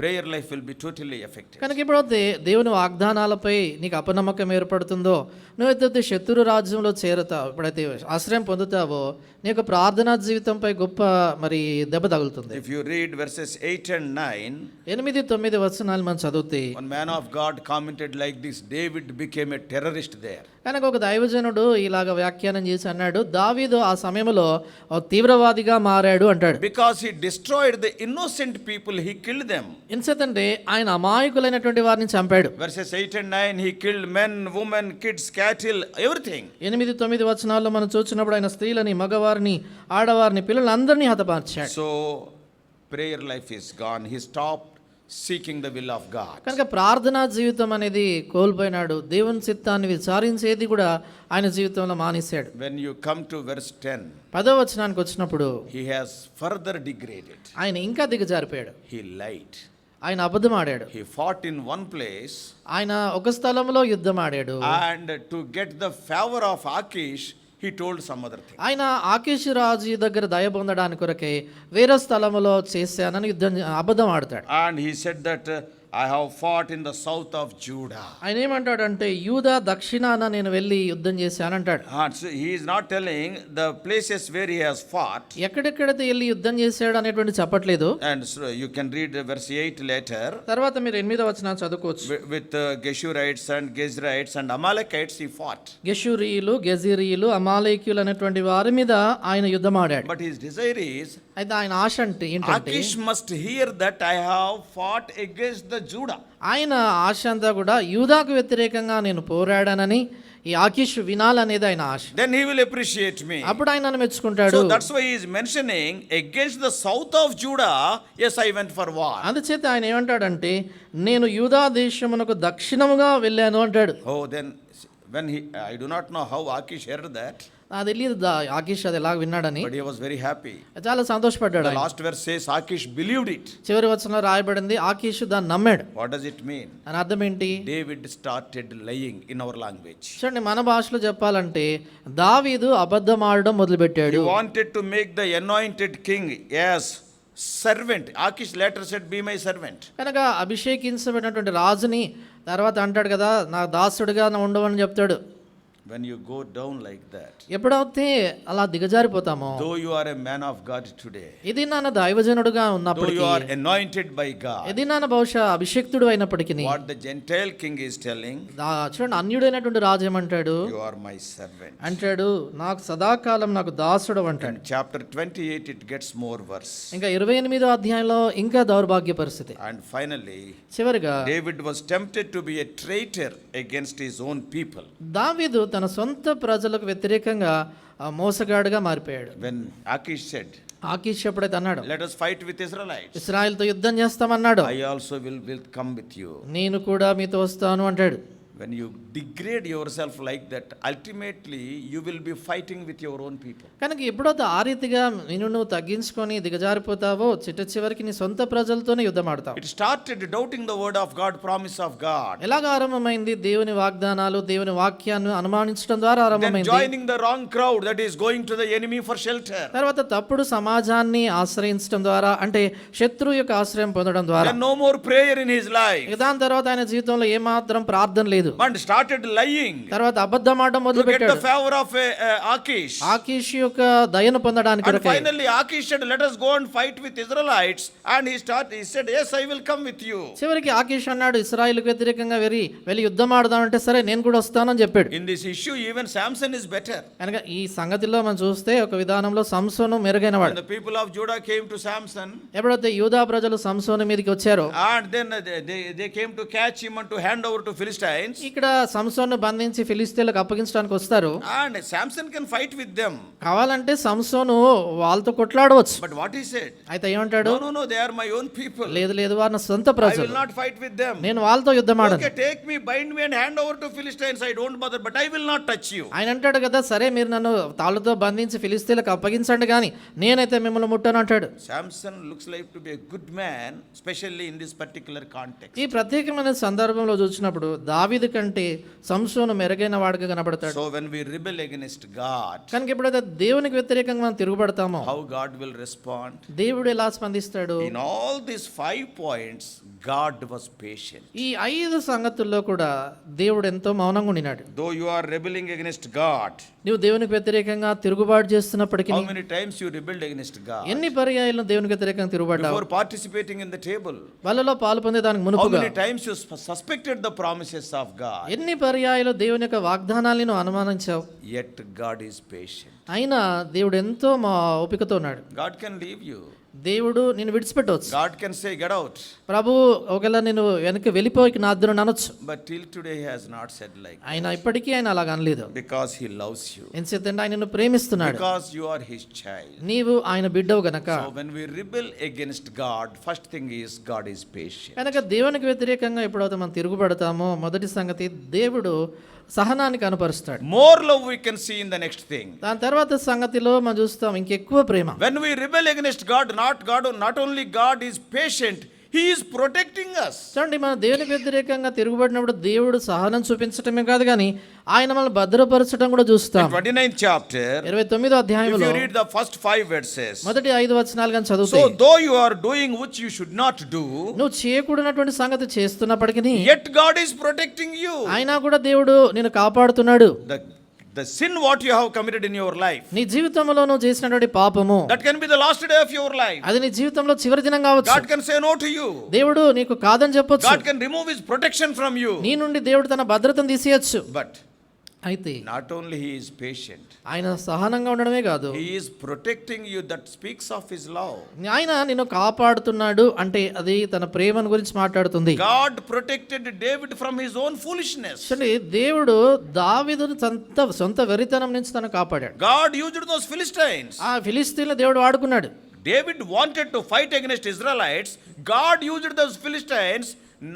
prayer life will be totally affected. కనుక ఎప్పుడైతే దేవుని వాగ్దానాలపై నీకు అపనమ్మకం ఏర్పడుతుందో, నువ్వైతే శత్రు రాజ్యంలో చేరుతావు, ఎప్పుడైతే ఆశ్రయం పొందుతావో నీ యొక్క ప్రార్థనా జీవితంపై గొప్ప మరి దెబ్బ తగులుతుంది. If you read verses 8 and 9, 8-9 వచనాలు మనం చదివితే, one man of God commented like this: David became a terrorist there. కనుక ఒక దైవజనుడు ఇలాగ వ్యాఖ్యానం చేసి అన్నాడు, దావీదు ఆ సమయంలో ఒక తీవ్రవాదిగా మారాడు అంటాడు. Because he destroyed the innocent people, he killed them. ఎందుకంటే ఆయన అమాయకులైనటువంటి వారిని చంపాడు. Verses 8 and 9, he killed men, women, kids, cattle, everything. 8-9 వచనాల్లో మనం చూసినప్పుడు ఆయన స్త్రీలని, మగవారిని, ఆడవారిని, పిల్లలందరినీ హతమార్చాడు. So prayer life is gone. He stopped seeking the will of God. కనుక ప్రార్థనా జీవితం అనేది కోల్పోయినాడు. దేవుని చిత్తాన్ని విచారించేది కూడా ఆయన జీవితంలో మానేశాడు. When you come to verse 10, 10వ వచనానికి వచ్చినప్పుడు he has further degraded. ఆయన ఇంకా దిగజారిపోయాడు. He lied. ఆయన అబద్ధం ఆడాడు. He fought in one place, ఆయన ఒక స్థలంలో యుద్ధం ఆడాడు. and to get the favor of Achish, he told some other thing. ఆయన ఆకీషు రాజు దగ్గర దయ పొందడానికి కొరకే వేరే స్థలంలో చేశానని అబద్ధం ఆడతాడు. And he said that I have fought in the south of Judah. ఆయన ఏమంటాడంటే యూదా దక్షిణాన నేను వెళ్ళి యుద్ధం చేశానంటాడు. So he is not telling the places where he has fought. ఎక్కడెక్కడైతే వెళ్ళి యుద్ధం చేశాడు అనేటువంటి చెప్పట్లేదు. And so you can read verse 8 later. తర్వాత మీరు 8వ వచనాన్ని చదువుకోవచ్చు. With Geshurites and Gezrites and Amalekites he fought. గెషూరీయులు, గెజిరీయులు, అమాలేకీయులు అనేటువంటి వారి మీద ఆయన యుద్ధం ఆడాడు. But his desire is, అయితే ఆయన ఆశ అంటే ఏంటంటే, Achish must hear that I have fought against the Judah. ఆయన ఆశ అంతా కూడా యూదాకు వ్యతిరేకంగా నేను పోరాడానని ఈ ఆకీష్ వినాలనేది ఆయన ఆశ. Then he will appreciate me. అప్పుడు ఆయన నన్ను మెచ్చుకుంటాడు. So that's why he is mentioning against the south of Judah, yes, I went for war. అందుచేత ఆయన ఏమంటాడంటే, నేను యూదా దేశమునకు దక్షిణముగా వెళ్ళాను అంటాడు. Oh, then when I do not know how Achish heard that, నాకు తెలియదు ఆకీష్ అది ఎలా విన్నాడని, but he was very happy. చాలా సంతోషపడ్డాడు. The last verse says Achish believed it. చివరి వచనంలో రాయబడింది ఆకీష్ దాన్ని నమ్మాడు. What does it mean? అని అర్థం ఏంటి? David started lying in our language. చూడండి, మన భాషలో చెప్పాలంటే దావీదు అబద్ధం ఆడడం మొదలుపెట్టాడు. He wanted to make the anointed king as servant. Achish later said, be my servant. కనుక అభిషేకించబడినటువంటి రాజుని తర్వాత అంటాడు కదా, నా దాసుడిగా ఉండవని చెప్తాడు. When you go down like that, ఎప్పుడైతే అలా దిగజారిపోతామో, though you are a man of God today, ఇది నాన్న దైవజనుడుగా though ఉన్నప్పటికీ, you are anointed by God, ఇది నాన్న బహుశా అభిషేక్తుడు అయినప్పటికీ, what the Gentile king is telling, చూడండి అన్యుడైనటువంటి రాజు ఏమంటాడు you are my servant. అంటాడు, నాకు సదాకాలం నాకు దాసుడు అంటాడు. In chapter 28 it gets more worse. ఇంకా 28వ అధ్యాయంలో ఇంకా దౌర్భాగ్య పరిస్థితి. And finally, చివరిగా David was tempted to be a traitor against his own people. దావీదు తన సొంత ప్రజలకు వ్యతిరేకంగా మోసగాడుగా మారిపోయాడు. When Achish said, ఆకీష్ ఎప్పుడైతే అన్నాడు, let us fight with Israelites, ఇశ్రాయేలుతో యుద్ధం చేస్తామన్నాడు, I also will come with you. నేను కూడా మీతో వస్తాను అంటాడు. When you degrade yourself like that, ultimately you will be fighting with your own people. కనుక ఎప్పుడైతే ఆ రీతిగా నువ్వు తగ్గించుకొని దిగజారిపోతావో చివరికి నీ సొంత ప్రజలతోనే యుద్ధం ఆడతావు. It started doubting the word of God, promise of God. ఎలాగ ఆరంభమైంది? దేవుని వాగ్దానాలు, దేవుని వాక్యాన్ని అనుమానించడం ద్వారా Then ఆరంభమైంది. joining the wrong crowd, that is going to the enemy for shelter. తర్వాత తప్పుడు సమాజాన్ని ఆశ్రయించడం ద్వారా, అంటే శత్రువు యొక్క ఆశ్రయం పొందడం ద్వారా. Then no more prayer in his life. ఇక దాని తర్వాత ఆయన జీవితంలో ఏమాత్రం ప్రార్థన లేదు. And started lying తర్వాత అబద్ధం ఆడడం మొదలు to get the పెట్టాడు. favor of Achish. ఆకీష్ యొక్క దయను పొందడానికి And కొరకై. finally Achish said, let us go and fight with Israelites. And he said, yes, I will come with you. చివరికి ఆకీష్ అన్నాడు, ఇశ్రాయేలుకు వ్యతిరేకంగా వెళ్ళి యుద్ధం ఆడదామంటే సరే నేను కూడా వస్తానని చెప్పాడు. In this issue, even Samson is better. కనుక ఈ సంగతిలో మనం చూస్తే ఒక విధానంలో సంసోను మెరుగైనవాడు. When the people of Judah came to Samson, ఎప్పుడైతే యూదా ప్రజలు సంసోను మీదకి వచ్చారో, and then they came to catch him and to hand over to Philistines. ఇక్కడ సంసోన్ను బంధించి ఫిలిస్తీన్లకు అప్పగించడానికి వస్తారు. And Samson can fight with them. కావాలంటే సంసోను వాళ్ళతో కొట్లాడవచ్చు. But what he said? అయితే ఏమంటాడు? No, they are my own people. లేదు లేదు, వారు నా సొంత I will ప్రజలు, not fight with them. నేను వాళ్ళతో యుద్ధమాడను. Okay, take me, bind me and hand over to Philistines. I don't bother, but I will not touch you. ఆయన అంటాడు కదా, సరే మీరు నన్ను తాళ్ళతో బంధించి ఫిలిస్తీన్లకు అప్పగించండి కానీ నేనైతే మిమ్మల్ని ముట్టను అంటాడు. Samson looks like to be a good man, especially in this particular context. ఈ ప్రత్యేకమైన సందర్భంలో చూసినప్పుడు దావీదు కంటే సంసోను మెరుగైన వాడిగా కనబడతాడు. So when we rebel against God, కనుక ఎప్పుడైతే దేవునికి వ్యతిరేకంగా మనం తిరుగుబడతామో how God will respond? దేవుడు ఎలా స్పందిస్తాడు? In all these 5 points, God was patient. ఈ 5 సంగతుల్లో కూడా దేవుడు ఎంతో మౌనంగా ఉండినాడు. Though you are rebelling against God, నువ్వు దేవునికి వ్యతిరేకంగా తిరుగుబాటు చేస్తున్నప్పటికీ how many times you rebelled against God? ఎన్ని పర్యాయాలను దేవునికి వ్యతిరేకంగా తిరుగుబడ్డావు? Before participating in the table, వాళ్ళలో పాలు పొందేదానికి how మునుపుగా many times you suspected the promises of God? ఎన్ని పర్యాయాలు దేవుని యొక్క వాగ్దానాలను నువ్వు అనుమానించావు? Yet God is patient. అయినా దేవుడు ఎంతో మా ఓపికతో ఉన్నాడు. God can leave you. దేవుడు నిన్ను విడిచిపెట్టవచ్చు. God can say, get out. ప్రభు ఒకవేళ నేను వెనక్కి వెళ్ళిపోయి నా అద్దరు అనొచ్చు. But till today he has not said like that. ఆయన ఇప్పటికీ ఆయన అలాగ అనలేదు. Because he loves you. ఎందుకంటే ఆయన నిన్ను ప్రేమిస్తున్నాడు. Because you are his child. నీవు ఆయన బిడ్డవు గనక. So when we rebel against God, first thing is God is patient. కనుక దేవునికి వ్యతిరేకంగా ఎప్పుడైతే మనం తిరుగుబడతామో మొదటి సంగతి దేవుడు సహనాన్ని కనపరుస్తాడు. More love we can see in the next thing. దాని తర్వాత సంగతిలో మనం చూస్తాం ఇంకెక్కువ ప్రేమ. When we rebel against God, not only God is patient, he is protecting us. చూడండి, మనం దేవునికి వ్యతిరేకంగా తిరుగుబడినప్పుడు దేవుడు సహనం చూపించటమే కాదు కానీ ఆయన మనల్ని భద్రపరచడం కూడా చూస్తాం. 29th chapter, 29వ if అధ్యాయంలో you read the first 5 verses, మొదటి 5 వచనాలు కానీ చదివితే, so though you are doing which you should not do, నువ్వు చేయకూడనటువంటి సంగతి చేస్తున్నప్పటికీ yet God is protecting you. అయినా కూడా దేవుడు నిన్ను కాపాడుతున్నాడు. The sin what you have committed in your life, నీ జీవితంలో నువ్వు చేసినటువంటి పాపము that can be the last day of your life. అది నీ జీవితంలో చివరి దినం కావచ్చు. God can say no to you. దేవుడు నీకు కాదని చెప్పొచ్చు. God can remove his protection from you. నీ నుండి దేవుడు తన భద్రతను తీసేయచ్చు. But అయితే not only he is patient, ఆయన సహనంగా ఉండడమే కాదు, he is protecting you. That speaks of his love. ఆయన నిన్ను కాపాడుతున్నాడు అంటే అది తన ప్రేమను గురించి మాట్లాడుతుంది. God protected David from his own foolishness. చూడండి, దేవుడు దావీదును సొంత వెరితనం నుంచి తను కాపాడాడు. God used those Philistines. ఆ ఫిలిస్తీన్ల దేవుడు వాడుకున్నాడు. David wanted to fight against Israelites. God used those Philistines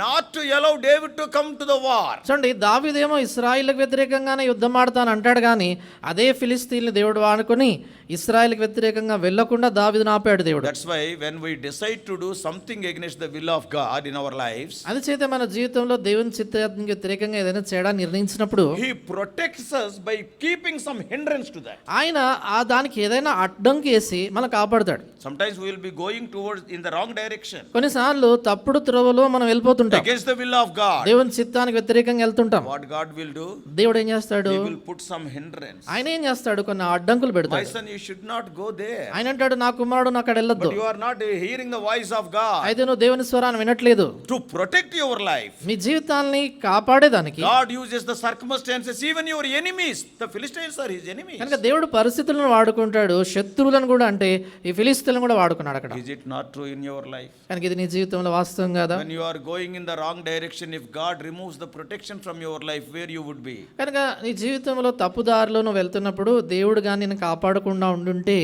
not to allow David to come to the war. చూడండి, దావీదేమో ఇశ్రాయేలుకు వ్యతిరేకంగానే యుద్ధం ఆడతాను అంటాడు కానీ అదే ఫిలిస్తీన్లు దేవుడు వాడుకొని ఇశ్రాయేలుకు వ్యతిరేకంగా వెళ్లకుండా దావీదును ఆపాడు దేవుడు. That's why when we decide to do something against the will of God in our lives, అందుచేత మన జీవితంలో దేవుని చిత్తానికి వ్యతిరేకంగా ఏదైనా చేయడానికి నిర్ణయించినప్పుడు he protects us by keeping some hindrance to that. ఆయన ఆ దానికి ఏదైనా అడ్డంకి వేసి మనం కాపాడుతాడు. Sometimes we will be going towards in the wrong direction, కొన్నిసార్లు తప్పుడు త్రోవలో మనం వెళ్ళిపోతుంటాం, against the will of God. దేవుని చిత్తానికి వ్యతిరేకంగా వెళ్తుంటాం. What God will do? దేవుడు ఏం చేస్తాడు? He will put some hindrance. ఆయన ఏం చేస్తాడు? కొన్ని అడ్డంకులు My పెడతాడు. son, you should not go there. ఆయన అంటాడు, నా కుమారుడు నాకు అక్కడ వెళ్ళొద్దు. But you are not hearing the voice of God. అయితే నువ్వు దేవుని స్వరాన్ని వినట్లేదు. To protect your life, మీ జీవితాన్ని కాపాడేదానికి God uses the circumstances, even your enemies. The Philistines are his enemies. కనుక దేవుడు పరిస్థితులను వాడుకుంటాడు, శత్రువులను కూడా, అంటే ఈ ఫిలిస్తీన్లను కూడా వాడుకున్నాడు అక్కడ. Is it not true in your life? కనుక ఇది నీ జీవితంలో వాస్తవం కదా? When you are going in the wrong direction, if God removes the protection from your life, where you would be? కనుక నీ జీవితంలో తప్పుదారిలో నువ్వు వెళ్తున్నప్పుడు దేవుడు కానీ నిన్ను కాపాడకుండా ఉండుంటే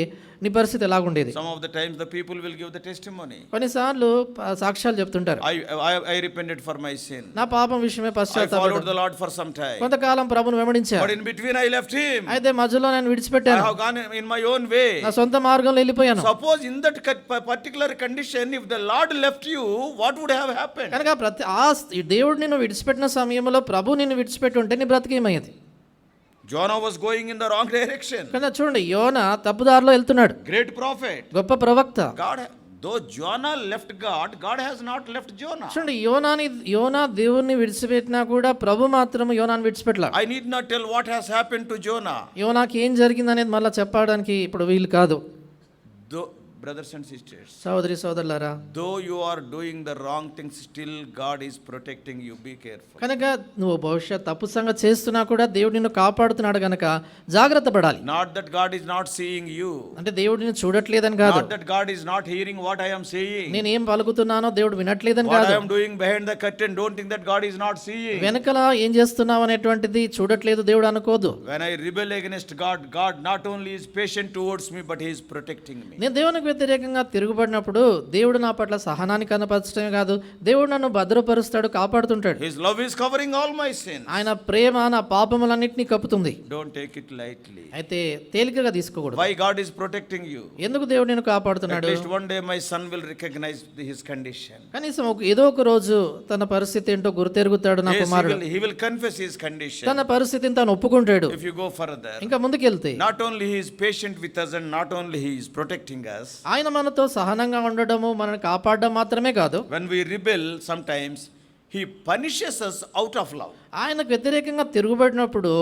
నీ పరిస్థితి ఎలాగుండేది? Some of the times the people will give the testimony. కొన్నిసార్లు సాక్ష్యాలు చెప్తుంటారు, I repented for my sin. నా పాపం విషయమే I పశ్చాత్తాపం. followed the Lord for some time. కొంతకాలం ప్రభువును వెంబడించాను, But in between I left him. అయితే మధ్యలో నేను I విడిచిపెట్టాను, have gone in my own way. నా సొంత మార్గంలో వెళ్ళిపోయాను. Suppose in that particular condition, if the Lord left you, what would have happened? కనుక ఈ దేవుడు నిన్ను విడిచిపెట్టిన సమయంలో ప్రభు నిన్ను విడిచిపెట్టి ఉంటే నీ బ్రతికేమయ్యేది? Jonah was going in the wrong direction. కనుక చూడండి, యోనా తప్పుదారిలో వెళ్తున్నాడు, Great prophet. గొప్ప ప్రవక్త. Though Jonah left God, God has not left Jonah. చూడండి, యోనా దేవుణ్ణి విడిచిపెట్టినా కూడా ప్రభు మాత్రం యోనాను విడిచిపెట్టలా. I need not tell what has happened to Jonah. యోనాకి ఏం జరిగింది అనేది మళ్ళీ చెప్పడానికి ఇప్పుడు వీలు కాదు. brothers and sisters, సహోదరి సోదరులారా, though you are doing the wrong things, still God is protecting you. Be careful. కనుక నువ్వు బహుశా తప్పు సంగతి చేస్తున్నా కూడా దేవుడు నిన్ను కాపాడుతున్నాడు కనుక జాగ్రత్త పడాలి. Not that God is not seeing you. అంటే దేవుడు నిన్ను చూడట్లేదని కాదు, Not that God is not hearing what I am saying. నేను ఏం పలుకుతున్నానో దేవుడు వినట్లేదని What కాదు, I am doing behind the curtain, don't think that God is not seeing. వెనకల ఏం చేస్తున్నావు అనేటువంటిది చూడట్లేదు దేవుడు అనుకోదు. When I rebel against God, God not only is patient towards me, but He is protecting me. నేను దేవునికి వ్యతిరేకంగా తిరుగుబడినప్పుడు దేవుడు నా పట్ల సహనాన్ని కనపరచడమే కాదు, దేవుడు నన్ను భద్రపరుస్తాడు, కాపాడుతుంటాడు. His love is covering all my sins. ఆయన ప్రేమ నా పాపములన్నింటినీ కప్పుతుంది. Don't take it lightly. అయితే తేలికగా తీసుకోకూడదు. Why God is protecting you? ఎందుకు దేవుడు నిన్ను At కాపాడుతున్నాడు? least one day my son will recognize his condition. కనీసం ఏదో ఒక రోజు తన పరిస్థితి ఏంటో గుర్తెరుగుతాడు నా Yes, కుమారుడు. he will confess his condition. తన పరిస్థితిని తాను ఒప్పుకుంటాడు. If you go further, ఇంకా ముందుకెళ్తే not only He is patient with us and not only He is protecting us. ఆయన మనతో సహనంగా ఉండడము, మనల్ని కాపాడడం మాత్రమే కాదు, When we rebel, sometimes He punishes us out of love. ఆయనకు వ్యతిరేకంగా తిరుగుబడినప్పుడు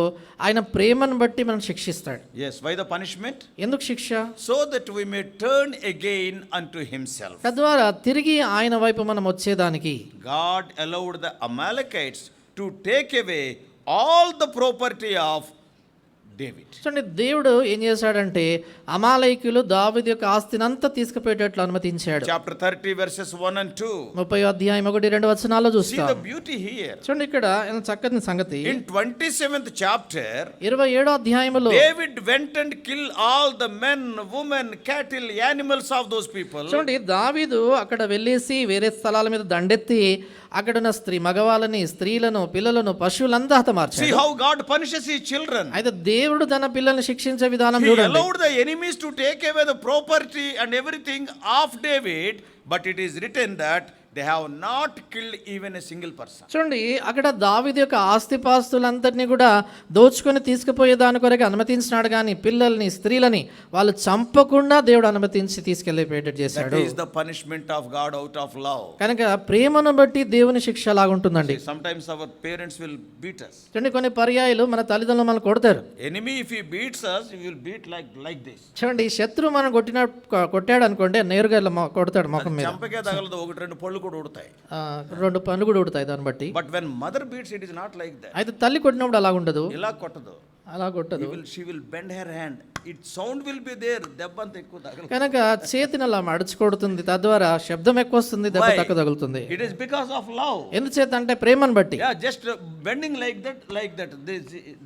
ఆయన ప్రేమను బట్టి మనం శిక్షిస్తాడు. Yes, why the punishment? ఎందుకు శిక్ష? So that we may turn again unto Himself. తద్వారా తిరిగి ఆయన వైపు మనం వచ్చేదానికి. God allowed the Amalekites to take away all the property of David. చూడండి, దేవుడు ఏం చేశాడంటే అమాలేకీయులు దావీదు యొక్క ఆస్తిని అంతా తీసుకుపోయేటట్లు అనుమతించాడు. Chapter 30 verses 1 and 2. 30వ అధ్యాయం 1-2 వచనాల్లో See చూస్తాం. the beauty here. చూడండి, ఇక్కడ ఎంత చక్కని సంగతి. In 27th chapter, 27వ అధ్యాయములో David went and killed all the men, women, cattle, animals of those people. చూడండి, దావీదు అక్కడ వెళ్ళేసి వేరే స్థలాల మీద దండెత్తి అక్కడున్న మగవాళ్ళని, స్త్రీలను, పిల్లలను, పశువులంతా See హతమార్చాడు. how God punishes His children. అయితే దేవుడు తన పిల్లల్ని శిక్షించే విధానం He చూడండి. allowed the enemies to take away the property and everything of David, but it is written that they have not killed even a single person. చూడండి, అక్కడ దావీదు యొక్క ఆస్తిపాస్తులంతటినీ కూడా దోచుకొని తీసుకుపోయే దాని కొరకు అనుమతించినాడు, కానీ పిల్లల్ని, స్త్రీలని వాళ్ళు చంపకుండా దేవుడు అనుమతించి తీసుకెళ్ళిపోయేటట్టు That చేశాడు. is the punishment of God out of love. కనుక ప్రేమను బట్టి దేవుని శిక్ష అలాగుంటుందండి. Sometimes our parents will beat us. చూడండి, కొన్ని పర్యాయాలు మన తల్లిదండ్రులు మనల్ని కొడతారు. Enemy, if he beats us, he will beat like this. చూడండి, శత్రువు మనం కొట్టాడు అనుకోండి, నేరుగా ఇలా కొడతాడు ముఖం మీద. చంపకే తగలదు, ఒకటి రెండు పళ్ళు కూడా ఉడతాయి. 2 పనులు కూడా ఉడతాయి దాన్ని బట్టి. But when mother beats, it is not like that. అయితే తల్లి కొట్టినప్పుడు అలా ఉండదు, ఇలా కొట్టదు. అలా కొట్టదు. She will bend her hand. It sound will be there. దెబ్బ అంత ఎక్కువ తగలదు. కనుక చేతిని అలా మడచి కొడుతుంది, తద్వారా శబ్దం ఎక్కువ వస్తుంది, దెబ్బ తక్కువ తగులుతుంది. It is because of love. ఎందుచేత అంటే ప్రేమను బట్టి. Yeah, just bending like that.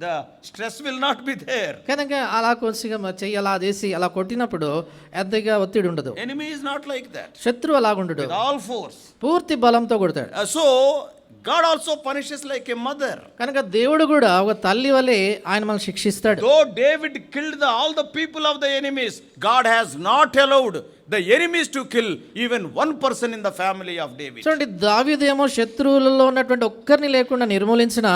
The stress will not be there. కనుక అలా కొంచెం చెయ్యి అలా చేసి అలా కొట్టినప్పుడు ఎంతగా ఒత్తిడి ఉండదు. Enemy is not like that. శత్రువు అలాగుండడు, With all force. పూర్తి బలంతో కొడతాడు. So God also punishes like a mother. కనుక దేవుడు కూడా ఒక తల్లి వలె ఆయన మనల్ని శిక్షిస్తాడు. Though David killed all the people of the enemies, God has not allowed the enemies to kill even one person in the family of David. చూడండి, దావీదేమో శత్రువులలో ఉన్నటువంటి ఒక్కరిని లేకుండా నిర్మూలించిన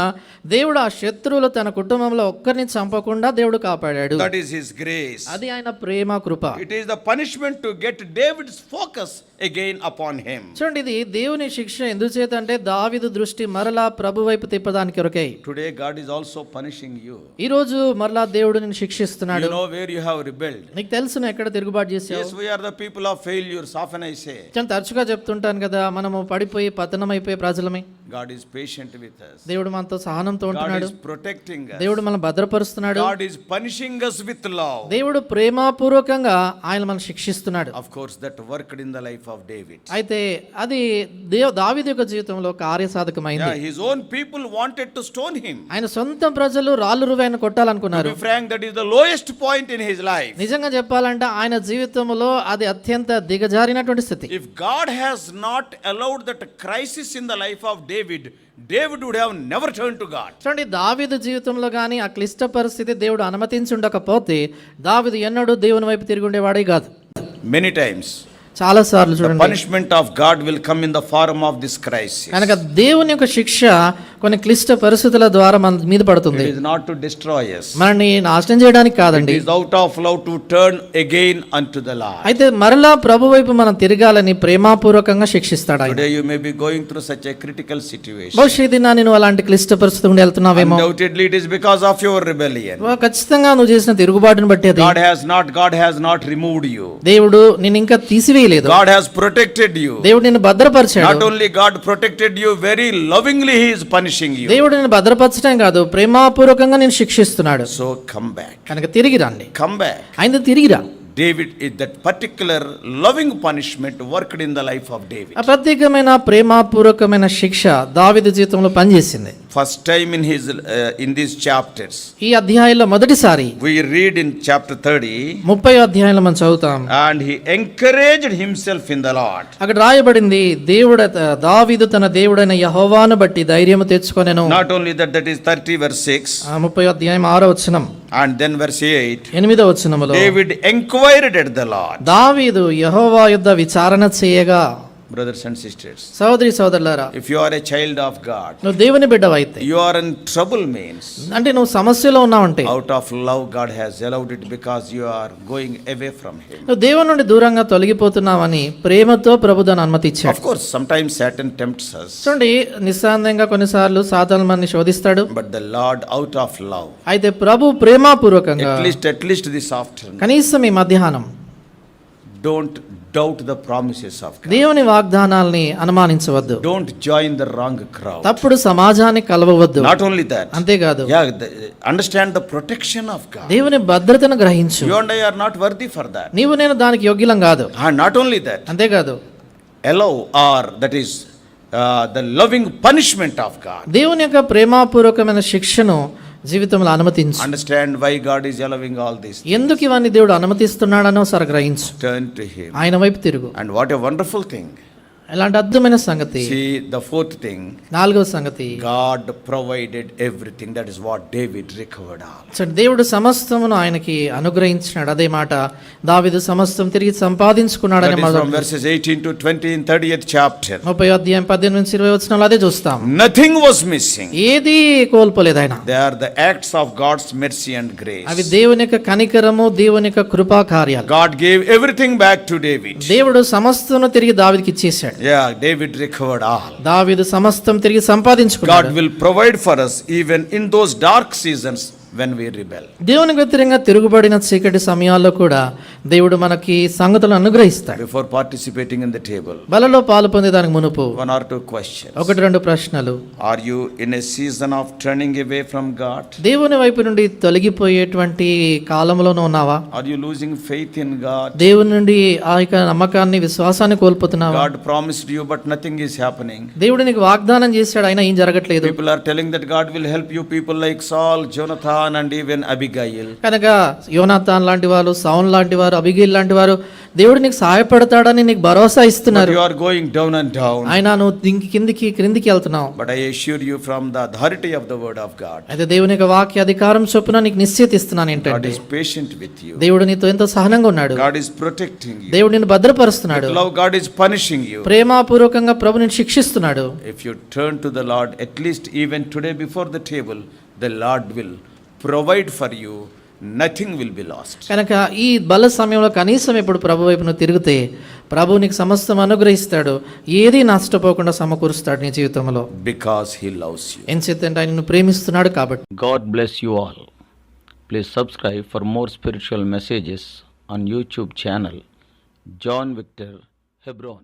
దేవుడు ఆ శత్రువులు తన కుటుంబంలో ఒక్కరిని చంపకుండా దేవుడు కాపాడాడు. That is His grace. అది ఆయన ప్రేమ కృప. It is the punishment to get David's focus again upon him. చూడండి, ఇది దేవుని శిక్ష ఎందుచేత అంటే దావీదు దృష్టి మరలా ప్రభు వైపు తిప్పడానికి కొరకై. Today God is also punishing you. ఈ రోజు మరలా దేవుడు నిన్ను శిక్షిస్తున్నాడు. You know where you have rebelled. నీకు తెలుసు నువ్వు ఎక్కడ తిరుగుబాటు చేసావు. Yes, we are the people of failures, often I say. నేను తరచుగా చెప్తుంటాను కదా, మనము పడిపోయి పతనమైపోయే ప్రజలమే. God is patient with us. దేవుడు మనతో సహనంతో God ఉంటున్నాడు. is protecting us. దేవుడు మనల్ని భద్రపరుస్తున్నాడు. God is punishing us with love. దేవుడు ప్రేమపూర్వకంగా ఆయన మనల్ని శిక్షిస్తున్నాడు. Of course, that worked in the life of David. అయితే అది దావీదు యొక్క జీవితంలో కార్యసాధకమైంది. Yeah, his own people wanted to stone him. ఆయన సొంత ప్రజలు రాళ్ళు రువాయన కొట్టాలనుకున్నారు. To be frank, that is the lowest point in his life. నిజంగా చెప్పాలంటే ఆయన జీవితంలో అది అత్యంత దిగజారినటువంటి స్థితి. If God has not allowed that crisis in the life of David would have never turned to God. చూడండి, దావీదు జీవితంలో కానీ ఆ క్లిష్ట పరిస్థితి దేవుడు అనుమతించి ఉండకపోతే దావీదు ఎన్నడూ దేవుని వైపు తిరిగి ఉండేవాడే కాదు. Many times చాలా సార్లు the చూడండి, punishment of God will come in the form of this crisis. కనుక దేవుని యొక్క శిక్ష కొన్ని క్లిష్ట పరిస్థితుల ద్వారా మన మీద పడుతుంది. It is not to destroy us. మనల్ని నాశనం చేయడానికి It కాదండి. is out of love to turn again unto the Lord. అయితే మరలా ప్రభు వైపు మనం తిరగాలని ప్రేమాపూర్వకంగా శిక్షిస్తాడు ఆయన. Today you may be going through such a critical situation. భవిష్యత్ దినాన్ని నువ్వు అలాంటి క్లిష్ట పరిస్థితి నుండి వెళ్తున్నావేమో. Undoubtedly it is because of your rebellion. ఖచ్చితంగా నువ్వు చేసిన తిరుగుబాటును బట్టి అది. God has not removed you. దేవుడు నిన్ను ఇంకా తీసివేయలేదు. God has protected you. దేవుడు నిన్ను భద్రపరిచాడు. Not only God protected you, very lovingly he is punishing you. దేవుడు నిన్ను భద్రపరచడం కాదు, ప్రేమాపూర్వకంగా నేను శిక్షిస్తున్నాడు. So come back. కనుక తిరిగి రండి. Come back. ఆయన తిరిగిరా. David, that particular loving punishment worked in the life of David. ఆ ప్రత్యేకమైన ప్రేమాపూర్వకమైన శిక్ష దావీదు జీవితంలో పనిచేసింది. First time in these chapters. ఈ అధ్యాయంలో మొదటిసారి We read in chapter 30. 30వ అధ్యాయంలో మనం చదువుతాం. And he encouraged himself in the Lord. అక్కడ రాయబడింది, దావీదు తన దేవుడైన యెహోవాను బట్టి ధైర్యము తెచ్చుకొనెను. Not only that, that is 30 verse 6. 30వ అధ్యాయం 6వ వచనం. And then verse 8. 8వ వచనములో David inquired at the Lord. దావీదు యెహోవా యొద్ద విచారణ చేయగా. Brothers and sisters, సోదరి సోదరులారా, if you are a child of God, నువ్వు దేవుని బిడ్డవైతే, you are in trouble means, అంటే నువ్వు సమస్యలో ఉన్నావంటే, out of love God has allowed it because you are going away from him. నువ్వు దేవుని నుండి దూరంగా తొలగిపోతున్నావని ప్రేమతో ప్రభు దాన్ని అనుమతి ఇచ్చాడు. Of course sometimes Satan tempts us. చూడండి, నిస్సందేహంగా కొన్నిసార్లు సాతాను మనల్ని శోధిస్తాడు. But the Lord out of love, అయితే ప్రభు ప్రేమపూర్వకంగా at least this afternoon, కనీసం ఈ మధ్యాహ్నం don't doubt the promises of God. దేవుని వాగ్దానాల్ని అనుమానించవద్దు. Don't join the wrong crowd. తప్పుడు సమాజాన్ని కలవవద్దు. Not only that, అంతేకాదు, understand the protection of God. దేవుని భద్రతను గ్రహించు. You and I are not worthy for that. నీవు నేను దానికి యోగ్యులం కాదు. And not only that, అంతేకాదు, allow, or that is the loving punishment of God. దేవుని యొక్క ప్రేమపూర్వకమైన శిక్షను జీవితంలో అనుమతించు. Understand why God is allowing all this. ఎందుకు ఇవన్నీ దేవుడు అనుమతిస్తున్నాడనో ఒకసారి గ్రహించు. Turn to him. ఆయన వైపు తిరుగు. And what a wonderful thing. ఎలాంటి అద్భుతమైన సంగతి. See the fourth thing. 4వ సంగతి, God provided everything. That is what David recovered all. దేవుడు సమస్తమును ఆయనకి అనుగ్రహించినాడు. అదే మాట, దావీదు సమస్తం తిరిగి సంపాదించుకున్నాడని That is from verses 18 to 20 in 30th chapter. 30వ అధ్యాయం 18 నుంచి 20 వచనాలు అదే చూస్తాం. Nothing was missing. ఏది కోల్పోలేదు ఆయన. They are the acts of God's mercy and grace. అవి దేవుని యొక్క కనికరము, దేవుని యొక్క కృపా కార్యాలు. God gave everything back to David. దేవుడు సమస్తమును తిరిగి దావీదుకి ఇచ్చేశాడు. Yeah, David recovered all. దావీదు సమస్తం తిరిగి సంపాదించుకున్నాడు. God will provide for us even in those dark seasons when we rebel. దేవునికి వ్యతిరేకంగా తిరుగుబడిన చీకటి సమయాల్లో కూడా దేవుడు మనకి సంగతులను అనుగ్రహిస్తాడు. Before participating in the table, బలలో పాలు పొందేదానికి మునుపు 1 or 2 questions. 1-2 ప్రశ్నలు. Are you in a season of turning away from God? దేవుని వైపు నుండి తొలగిపోయేటువంటి కాలంలోనూ ఉన్నావా? Are you losing faith in God? దేవుని నుండి ఆ యొక్క నమ్మకాన్ని, విశ్వాసాన్ని కోల్పోతున్నావా? God promised you but nothing is happening. దేవుడు నీకు వాగ్దానం చేశాడు, అయినా ఏం జరగట్లేదు. People are telling that God will help you. People like Saul, Jonathan and even Abigail. కనుక యోనాతాన్ లాంటి వారు, సౌల్ లాంటి వారు, అబిగైల్ లాంటి వారు దేవుడు నీకు సహాయపడతాడని నీకు భరోసా ఇస్తున్నారు. But you are going down and down. అయినా నువ్వు క్రిందికి వెళ్తున్నావు. But I assure you from the authority of the word of God, అయితే దేవుని యొక్క వాక్య అధికారం చొప్పున నీకు నిశ్చయిత ఇస్తున్నాను God ఏంటంటే, is patient with you. దేవుడు నీతో ఎంతో సహనంగా ఉన్నాడు. God is protecting you. దేవుడు నిన్ను భద్రపరుస్తున్నాడు. With love, God is punishing you. ప్రేమపూర్వకంగా ప్రభు నిన్ను శిక్షిస్తున్నాడు. If you turn to the Lord, at least even today before the table, the Lord will provide for you. Nothing will be lost. కనుక ఈ బల సమయంలో కనీసం ఇప్పుడు ప్రభు వైపు నువ్వు తిరిగితే ప్రభు నీకు సమస్తం అనుగ్రహిస్తాడు. ఏది నష్టపోకుండా సమకూరుస్తాడు నీ జీవితంలో. Because he loves you. ఎంచేతంటే ఆయన నిన్ను ప్రేమిస్తున్నాడు కాబట్టి. God bless you all. Please subscribe for more spiritual messages on YouTube channel John Victor Hebron.